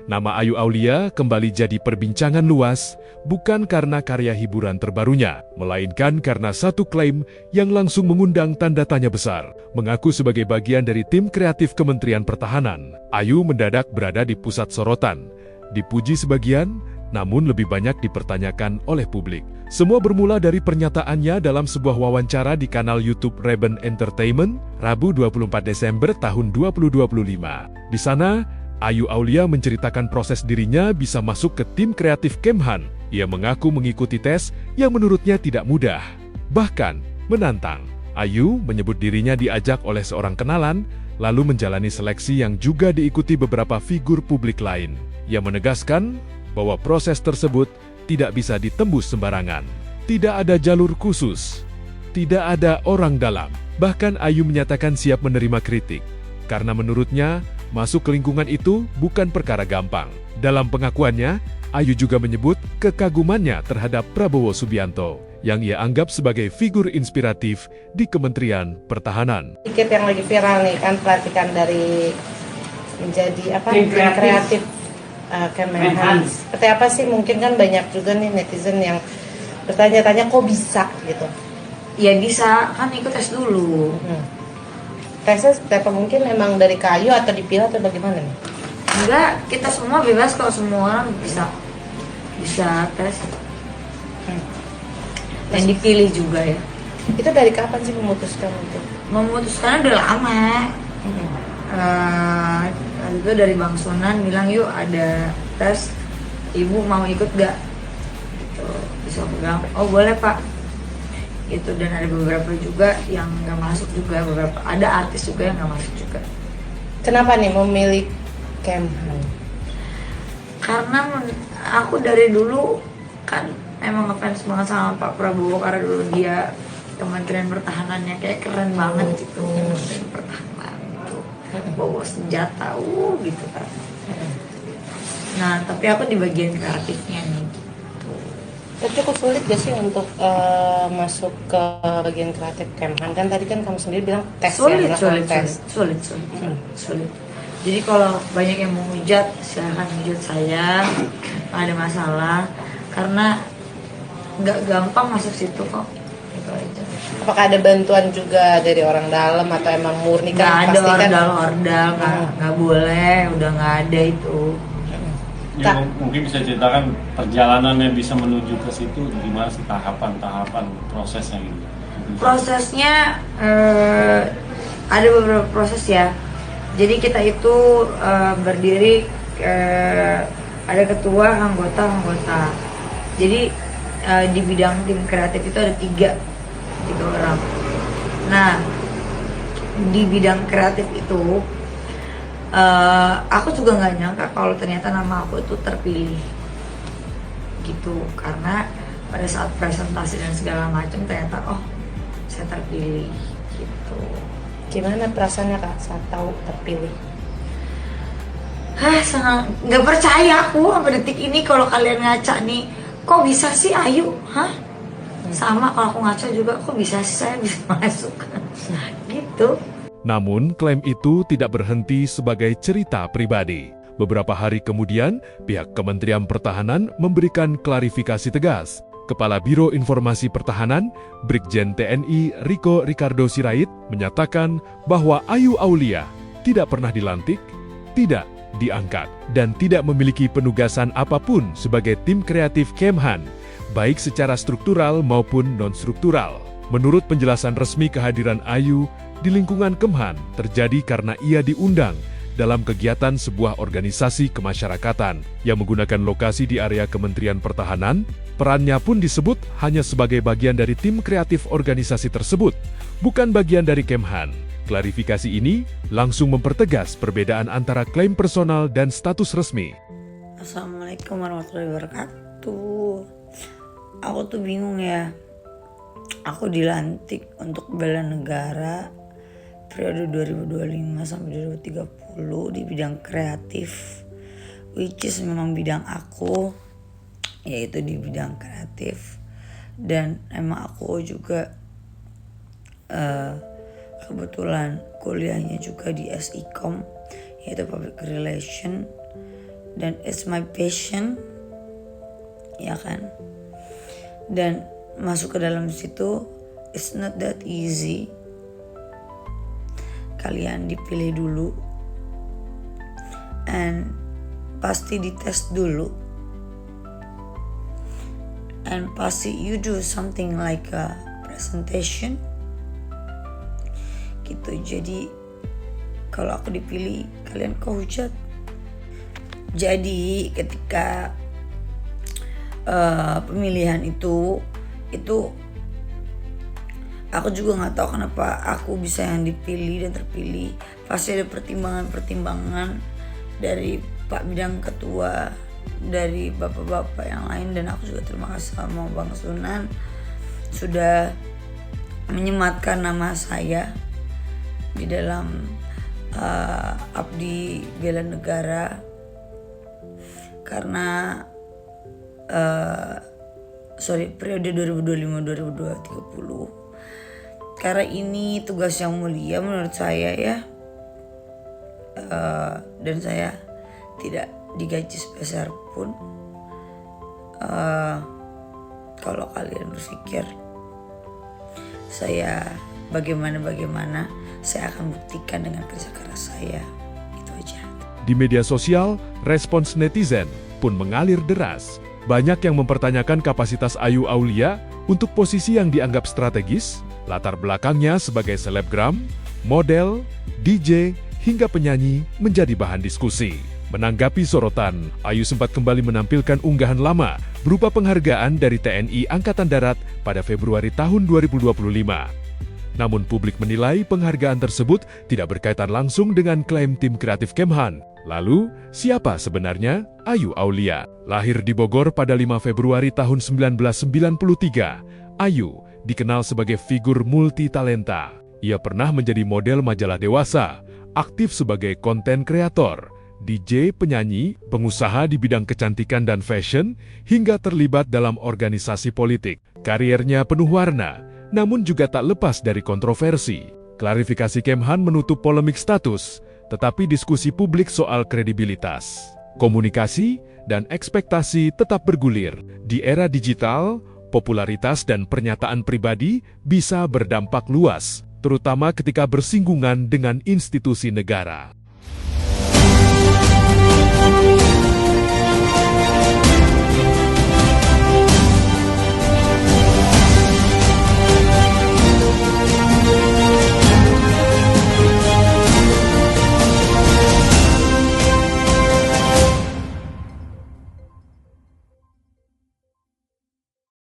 Nama Ayu Aulia kembali jadi perbincangan luas, bukan karena karya hiburan terbarunya, melainkan karena satu klaim yang langsung mengundang tanda tanya besar. Mengaku sebagai bagian dari tim kreatif Kementerian Pertahanan, Ayu mendadak berada di pusat sorotan. Dipuji sebagian, namun lebih banyak dipertanyakan oleh publik. Semua bermula dari pernyataannya dalam sebuah wawancara di kanal YouTube Reben Entertainment, Rabu 24 Desember tahun 2025. Di sana, Ayu Aulia menceritakan proses dirinya bisa masuk ke tim kreatif Kemhan. Ia mengaku mengikuti tes yang menurutnya tidak mudah, bahkan menantang. Ayu menyebut dirinya diajak oleh seorang kenalan, lalu menjalani seleksi yang juga diikuti beberapa figur publik lain. Ia menegaskan bahwa proses tersebut tidak bisa ditembus sembarangan. Tidak ada jalur khusus, tidak ada orang dalam. Bahkan Ayu menyatakan siap menerima kritik, karena menurutnya masuk ke lingkungan itu bukan perkara gampang. Dalam pengakuannya, Ayu juga menyebut kekagumannya terhadap Prabowo Subianto, yang ia anggap sebagai figur inspiratif di Kementerian Pertahanan. Sedikit yang lagi viral nih kan, pelantikan dari menjadi tim kreatif Kemenhan. Seperti apa sih, mungkin kan banyak juga nih netizen yang bertanya-tanya kok bisa gitu. Ya bisa, kan ikut tes dulu. Tesnya seperti apa, mungkin memang dari kayu atau dipilih atau bagaimana nih? Enggak, kita semua bebas kalau semua orang bisa tes. Dan dipilih juga ya. Itu dari kapan sih memutuskan untuk? Memutuskan udah lama. Itu dari Bang Sunan bilang yuk ada tes, ibu mau ikut gak? Gitu. Bisa bilang, oh boleh pak. Gitu. Dan ada beberapa juga yang nggak masuk juga, beberapa ada artis juga yang nggak masuk juga. Kenapa nih memilih Kemhan? Karena aku dari dulu kan emang ngefans banget sama Pak Prabowo, karena dulu dia Kementerian Pertahanannya kayak keren banget gitu. Kementerian Pertahanan itu bawa senjata gitu kan. Nah tapi aku di bagian kreatifnya nih. Cukup sulit gak sih untuk masuk ke bagian kreatif Kemhan? Kan tadi kan kamu sendiri bilang tes. Sulit. Jadi kalau banyak yang mau hujat, silahkan hujat saya, nggak ada masalah. Karena nggak gampang masuk situ kok. Itu aja. Apakah ada bantuan juga dari orang dalam atau emang murni kan? Nggak ada ordal, nggak boleh, udah nggak ada itu. Ya, mungkin bisa ceritakan perjalanannya bisa menuju ke situ, gimana sih tahapan prosesnya gitu? Prosesnya ada beberapa proses ya. Jadi kita itu berdiri, ada ketua, anggota. Jadi di bidang tim kreatif itu ada tiga orang. Nah di bidang kreatif itu aku juga nggak nyangka kalau ternyata nama aku itu terpilih gitu, karena pada saat presentasi dan segala macam ternyata saya terpilih gitu. Gimana perasaannya kak saat tahu terpilih? Sangat nggak percaya aku sampai detik ini. Kalau kalian ngaca nih, kok bisa sih Ayu? Sama kalau aku ngaca juga, kok bisa sih saya bisa masuk gitu. Namun, klaim itu tidak berhenti sebagai cerita pribadi. Beberapa hari kemudian, pihak Kementerian Pertahanan memberikan klarifikasi tegas. Kepala Biro Informasi Pertahanan, Brigjen TNI Riko Ricardo Sirait, menyatakan bahwa Ayu Aulia tidak pernah dilantik, tidak diangkat, dan tidak memiliki penugasan apapun sebagai tim kreatif Kemhan, baik secara struktural maupun non-struktural. Menurut penjelasan resmi, kehadiran Ayu di lingkungan Kemhan terjadi karena ia diundang dalam kegiatan sebuah organisasi kemasyarakatan yang menggunakan lokasi di area Kementerian Pertahanan. Perannya pun disebut hanya sebagai bagian dari tim kreatif organisasi tersebut, bukan bagian dari Kemhan. Klarifikasi ini langsung mempertegas perbedaan antara klaim personal dan status resmi. Assalamualaikum warahmatullahi wabarakatuh. Aku tuh bingung ya. Aku dilantik untuk bela negara periode 2025 sampai 2030 di bidang kreatif, which is memang bidang aku, yaitu di bidang kreatif. Dan emang aku juga kebetulan kuliahnya juga di SIKOM, yaitu Public Relation. dan it's my passion, ya kan. Dan masuk ke dalam situ it's not that easy. Kalian dipilih dulu and pasti dites dulu, and pasti you do something like a presentation gitu. Jadi kalau aku dipilih, kalian kehujat. Jadi ketika pemilihan itu aku juga nggak tahu kenapa aku bisa yang dipilih dan terpilih. Pasti ada pertimbangan dari Pak Bidang Ketua, dari bapak-bapak yang lain, dan aku juga terima kasih sama Bang Sunan sudah menyematkan nama saya di dalam Abdi Bela Negara, karena periode 2025-2030, karena ini tugas yang mulia menurut saya ya, dan saya tidak digaji sepeser pun. Kalau kalian berpikir saya bagaimana, saya akan buktikan dengan kerja keras saya. Itu aja. Di media sosial, respons netizen pun mengalir deras. Banyak yang mempertanyakan kapasitas Ayu Aulia untuk posisi yang dianggap strategis, latar belakangnya sebagai selebgram, model, DJ, hingga penyanyi menjadi bahan diskusi. Menanggapi sorotan, Ayu sempat kembali menampilkan unggahan lama berupa penghargaan dari TNI Angkatan Darat pada Februari tahun 2025. Namun publik menilai penghargaan tersebut tidak berkaitan langsung dengan klaim tim kreatif Kemhan. Lalu, siapa sebenarnya Ayu Aulia? Lahir di Bogor pada 5 Februari tahun 1993, Ayu dikenal sebagai figur multitalenta. Ia pernah menjadi model majalah dewasa, aktif sebagai konten kreator, DJ, penyanyi, pengusaha di bidang kecantikan dan fashion, hingga terlibat dalam organisasi politik. Kariernya penuh warna, namun juga tak lepas dari kontroversi. Klarifikasi Kemhan menutup polemik status, tetapi diskusi publik soal kredibilitas, komunikasi, dan ekspektasi tetap bergulir. Di era digital, popularitas dan pernyataan pribadi bisa berdampak luas, terutama ketika bersinggungan dengan institusi negara.